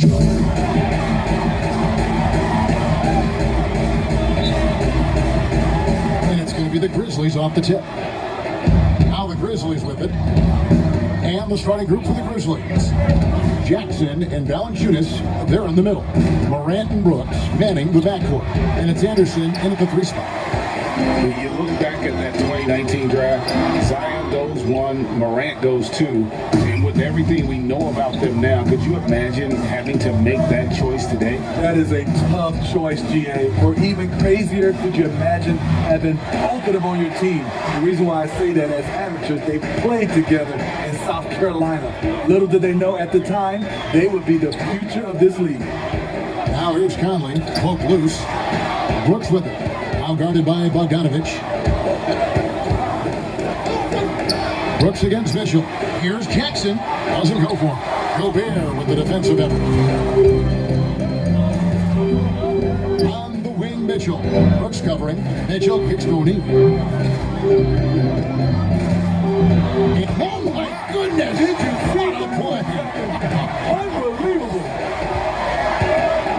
And it's going to be the Grizzlies off the tip. Now the Grizzlies with it. And the starting group for the Grizzlies. Jackson and Valanciunas, they're in the middle. Morant and Brooks manning the backcourt. And it's Anderson in at the 3 spot. When you look back at that 2019 draft, Zion goes 1, Morant goes 2. And with everything we know about them now, could you imagine having to make that choice today? That is a tough choice, GA. Or even crazier, could you imagine having both of them on your team? The reason why I say that, as amateurs, they played together in South Carolina. Little did they know at the time, they would be the future of this league. Now here's Conley, poke loose. Brooks with it. Now guarded by Bogdanovich. Brooks against Mitchell. Here's Jackson. Doesn't go for him. Gobert with the defensive effort. On the wing, Mitchell. Brooks covering. Mitchell kicks to O'Neal. Oh my goodness! Did you see the play? Unbelievable.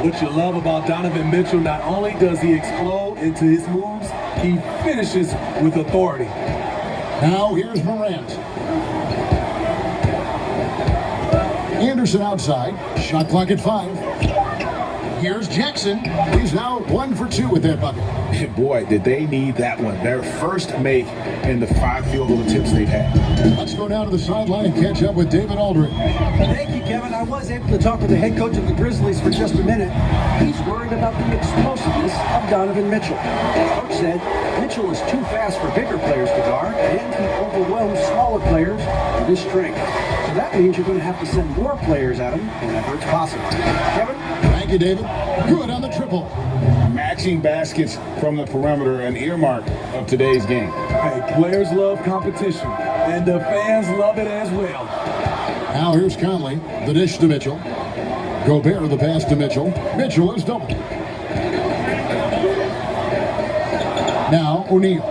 What you love about Donovan Mitchell, not only does he explode into his moves, he finishes with authority. Now here's Morant. Anderson outside. Shot clock at 5. Here's Jackson. He's now 1 for 2 with that bucket. Boy, did they need that one. Their first make in the 5 field goal attempts they've had. Let's go down to the sideline and catch up with David Aldridge. Thank you, Kevin. I was able to talk with the head coach of the Grizzlies for just a minute. He's worried about the explosiveness of Donovan Mitchell. The coach said Mitchell is too fast for bigger players to guard, and he overwhelms smaller players with his strength. So that means you're going to have to send more players at him whenever it's possible. Kevin? Thank you, David. Good on the triple. Matching baskets from the perimeter, an earmark of today's game. Hey, players love competition, and the fans love it as well. Now here's Conley. The dish to Mitchell. Gobert the pass to Mitchell. Mitchell is doubled. Now O'Neal.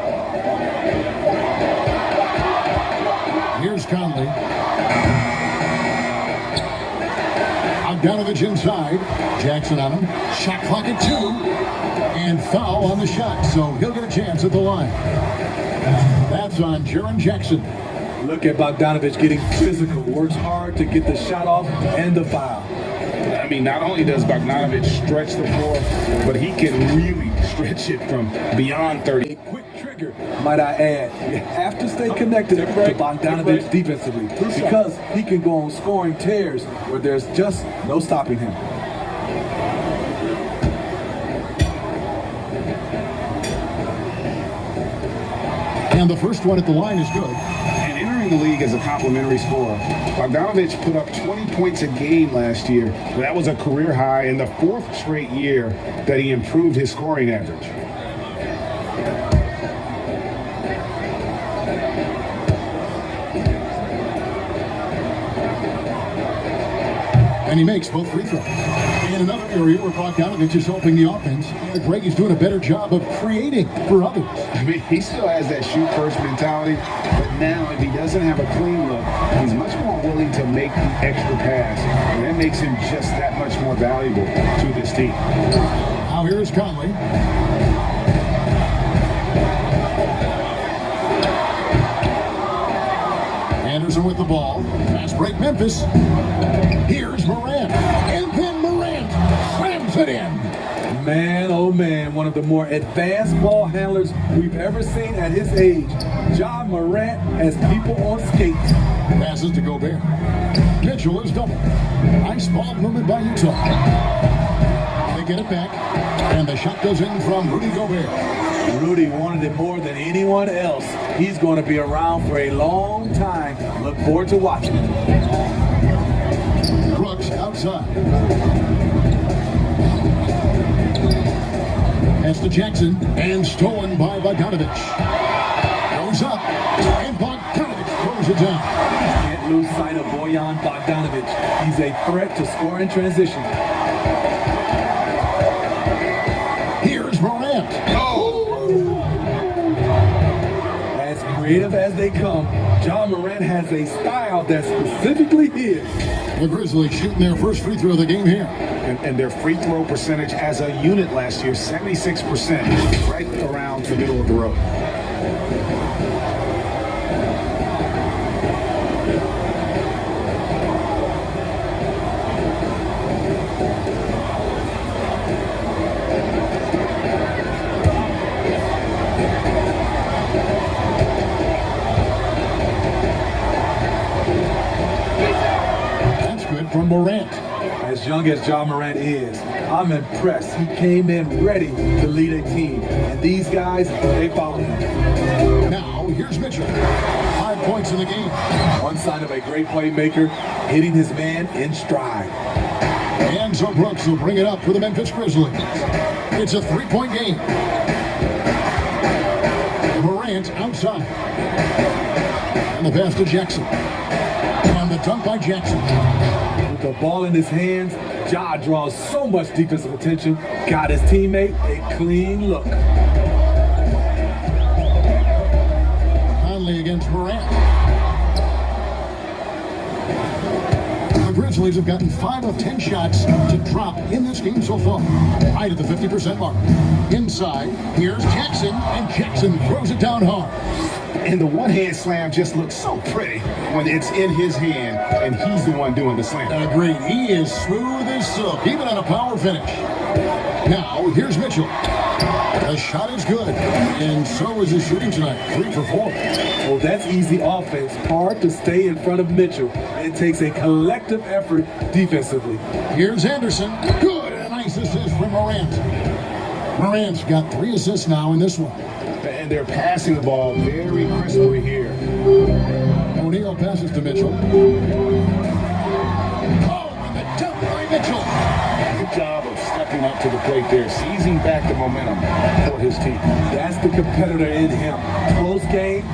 Here's Conley. Bogdanovich inside. Jackson on him. Shot clock at 2. And foul on the shot, so he'll get a chance at the line. That's on Jaren Jackson. Look at Bogdanovich getting physical. Works hard to get the shot off and the foul. I mean, not only does Bogdanovich stretch the floor, but he can really stretch it from beyond 30. A quick trigger, might I add. You have to stay connected to Bogdanovich defensively because he can go on scoring tears where there's just no stopping him. And the first one at the line is good. And entering the league as a complimentary scorer, Bogdanovich put up 20 points a game last year. That was a career high in the 4th straight year that he improved his scoring average. And he makes both free throws. In another area where Bogdanovich is helping the offense, Greggy's doing a better job of creating for others. I mean, he still has that shoot-first mentality, but now if he doesn't have a clean look, he's much more willing to make the extra pass, and that makes him just that much more valuable to this team. Now here's Conley. Anderson with the ball. Fast break, Memphis. Here's Morant. And then Morant slams it in. Man, oh man, one of the more advanced ball handlers we've ever seen at his age. Ja Morant has people on skates. Passes to Gobert. Mitchell is double. Nice ball movement by Utah. They get it back. And the shot goes in from Rudy Gobert. Rudy wanted it more than anyone else. He's going to be around for a long time. Look forward to watching him. Brooks outside. Pass to Jackson and stolen by Bogdanovich. Goes up and Bogdanovich throws it down. Can't lose sight of Bojan Bogdanovich. He's a threat to score in transition. Here's Morant. As creative as they come, Ja Morant Morant has a style that's specifically his. The Grizzlies shooting their first free throw of the game here. And their free throw percentage as a unit last year, 76%, right around the middle of the road. That's good from Morant. As young as John Morant is, I'm impressed. He came in ready to lead a team. And these guys, they follow him. Now, here's Mitchell. 5 points in the game. One sign of a great playmaker, hitting his man in stride. And so Brooks will bring it up for the Memphis Grizzlies. It's a 3-point game. Morant outside. And the pass to Jackson. And the dunk by Jackson. With the ball in his hands, Ja draws so much defensive attention. Got his teammate a clean look. Conley against Morant. The Grizzlies have gotten 5 of 10 shots to drop in this game so far. Right at the 50% mark. Inside, here's Jackson, and Jackson throws it down hard. And the one-hand slam just looks so pretty when it's in his hand and he's the one doing the slam. Agreed. He is smooth as silk, even on a power finish. Now, here's Mitchell. The shot is good, and so is his shooting tonight. 3 for 4. Well, that's easy offense. Hard to stay in front of Mitchell. It takes a collective effort defensively. Here's Anderson. Good, and a nice assist from Morant. Morant's got 3 assists now in this one. And they're passing the ball very crisply here. O'Neal passes to Mitchell. Oh, and the dunk by Mitchell. Good job of stepping up to the plate there, seizing back the momentum for his team. That's the competitor in him. Close game.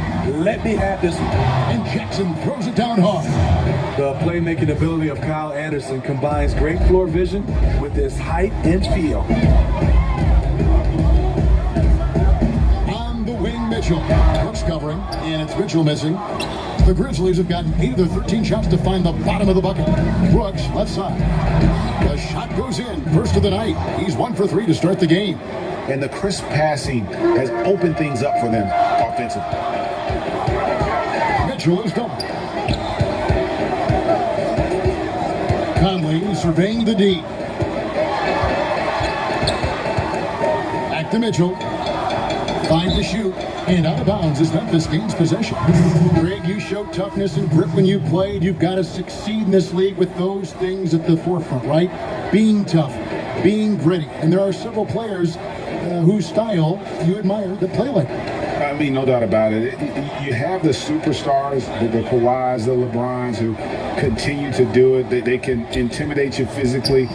Let me have this one. And Jackson throws it down hard. The playmaking ability of Kyle Anderson combines great floor vision with his height and feel. On the wing, Mitchell. Brooks covering, and it's Mitchell missing. The Grizzlies have gotten 8 of their 13 shots to find the bottom of the bucket. Brooks, left side. The shot goes in. First of the night. He's 1 for 3 to start the game. And the crisp passing has opened things up for them offensively. Mitchell is done. Conley surveying the D. Back to Mitchell. 5 to shoot. And out of bounds as Memphis gains possession. Greg, you showed toughness and grit when you played. You've got to succeed in this league with those things at the forefront, right? Being tough, being gritty. And there are several players whose style you admire that play like that. I mean, no doubt about it. You have the superstars, the Kawhis, the LeBrons, who continue to do it. They can intimidate you physically,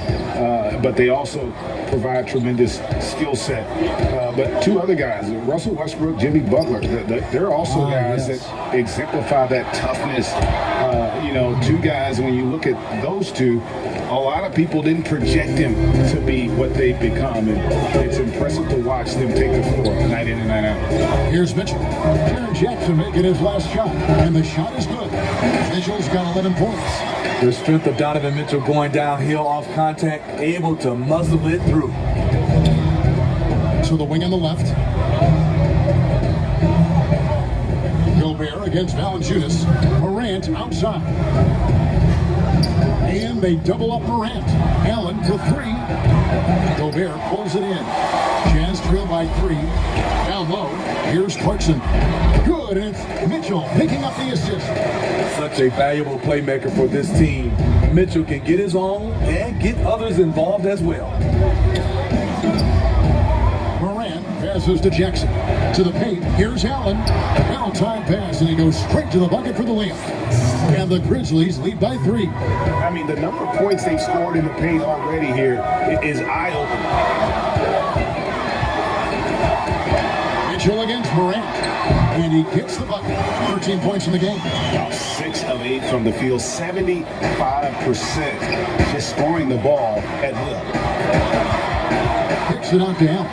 but they also provide tremendous skill set. But 2 other guys, Russell Westbrook, Jimmy Butler, they're also guys that exemplify that toughness. 2 guys, when you look at those 2, a lot of people didn't project them to be what they've become, and it's impressive to watch them take the floor night in and night out. Here's Mitchell. Jaren Jackson making his last shot, and the shot is good. Mitchell's got 11 points. The strength of Donovan Mitchell going downhill off contact, able to muzzle it through. So the wing on the left. Gobert against Valanciunas. Morant outside. And they double up Morant. Allen for 3. Gobert pulls it in. Jazz trail by 3. Down low. Here's Clarkson. Good, and it's Mitchell picking up the assist. Such a valuable playmaker for this team. Mitchell can get his own and get others involved as well. Morant passes to Jackson. To the paint. Here's Allen. Well-timed pass, and he goes straight to the bucket for the layup. And the Grizzlies lead by 3. I mean, the number of points they've scored in the paint already here is eye-opening. Mitchell against Morant. And he gets the bucket. 13 points in the game. 6 of 8 from the field, 75%. Just scoring the ball at will. Kicks it out to Allen.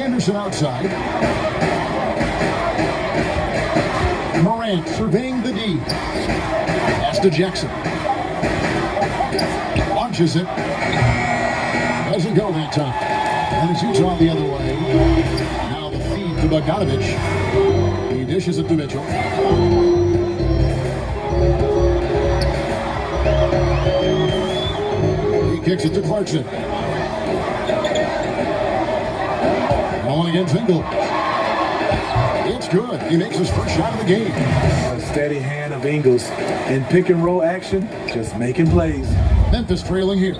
Anderson outside. Bryant surveying the D. Pass to Jackson. Launches it. Doesn't go that time. And it's Utah the other way. Now the feed to Bogdanovich. He dishes it to Mitchell. He kicks it to Clarkson. Going against Engel. It's good. He makes his first shot of the game. A steady hand of Ingles in pick and roll action, just making plays. Memphis trailing here.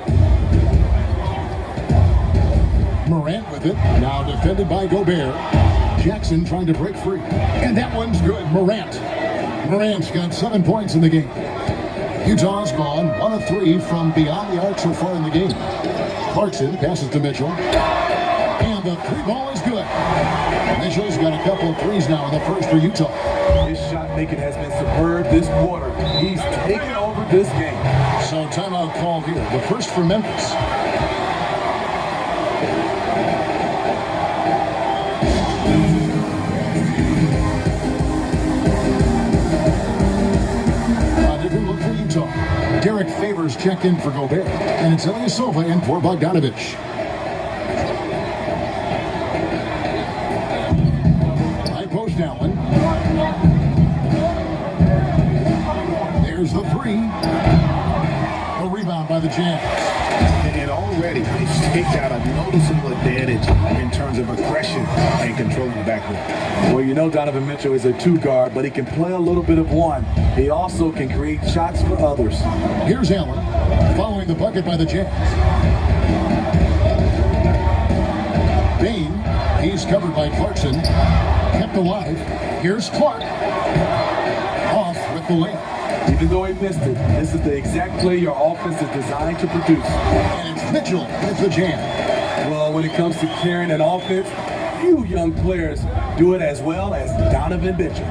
Morant with it. Now defended by Gobert. Jackson trying to break free. And that one's good. Morant's got 7 points in the game. Utah's gone 1 of 3 from beyond the arc so far in the game. Clarkson passes to Mitchell. And the three ball is good. Mitchell's got a couple of threes now in the first for Utah. His shot making has been superb this quarter. He's taken over this game. So timeout called here. The first for Memphis. A different look for Utah. Derek Favors checked in for Gobert. And it's Ilyasova in for Bogdanovich. Allen. There's the three. A rebound by the Jazz. And already they've taken out a noticeable advantage in terms of aggression and controlling the backcourt. Well, you know Donovan Mitchell is a two guard, but he can play a little bit of one. He also can create shots for others. Here's Allen following the bucket by the Jazz. Bain, he's covered by Clarkson. Kept alive. Here's Clark. Off with the layup. Even though he missed it, this is the exact play your offense is designed to produce. And it's Mitchell with the jam. Well, when it comes to carrying an offense, few young players do it as well as Donovan Mitchell.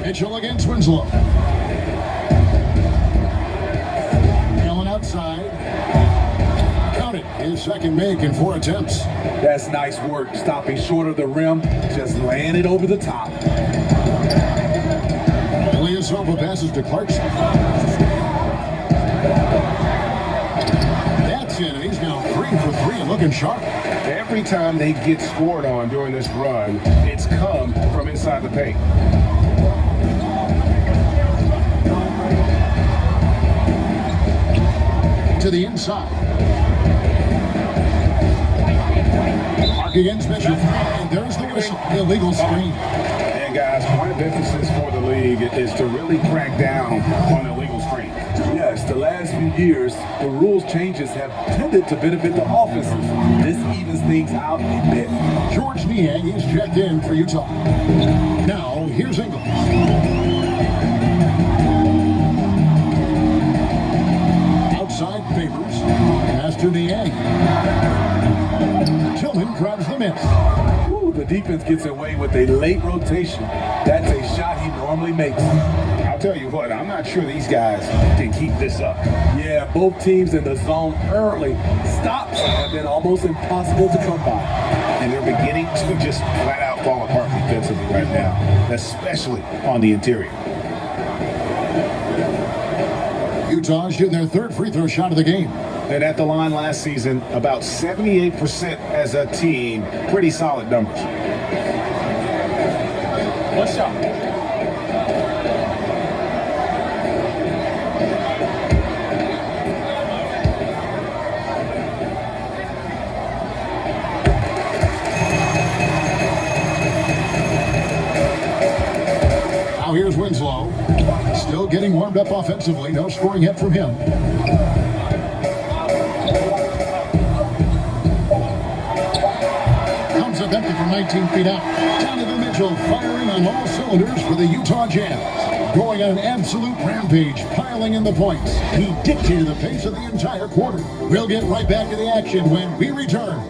Mitchell against Winslow. Allen outside. Count it. His second make in 4 attempts. That's nice work, stopping short of the rim, just laying it over the top. Ilyasova passes to Clarkson. That's it, and he's now 3 for 3 and looking sharp. Every time they get scored on during this run, it's come from inside the paint. To the inside. Mark against Mitchell. And there's the whistle. Illegal screen. And guys, point of emphasis for the league is to really crack down on illegal screens. Yes, the last few years, the rules changes have tended to benefit the offenses. This evens things out a bit. George Niang is checked in for Utah. Now, here's Engel. Outside Favors. Pass to Niang. Tillman grabs the miss. Ooh, the defense gets away with a late rotation. That's a shot he normally makes. I'll tell you what, I'm not sure these guys can keep this up. Yeah, both teams in the zone early. Stops have been almost impossible to come by. And they're beginning to just flat out fall apart defensively right now, especially on the interior. Utah shooting their 3rd free throw shot of the game. And at the line last season, about 78% as a team. Pretty solid numbers. One shot. Now here's Winslow. Still getting warmed up offensively. No scoring yet from him. Comes up empty from 19 feet out. Donovan Mitchell firing on all cylinders for the Utah Jazz. Going on an absolute rampage, piling in the points. He dictated the pace of the entire quarter. We'll get right back to the action when we return.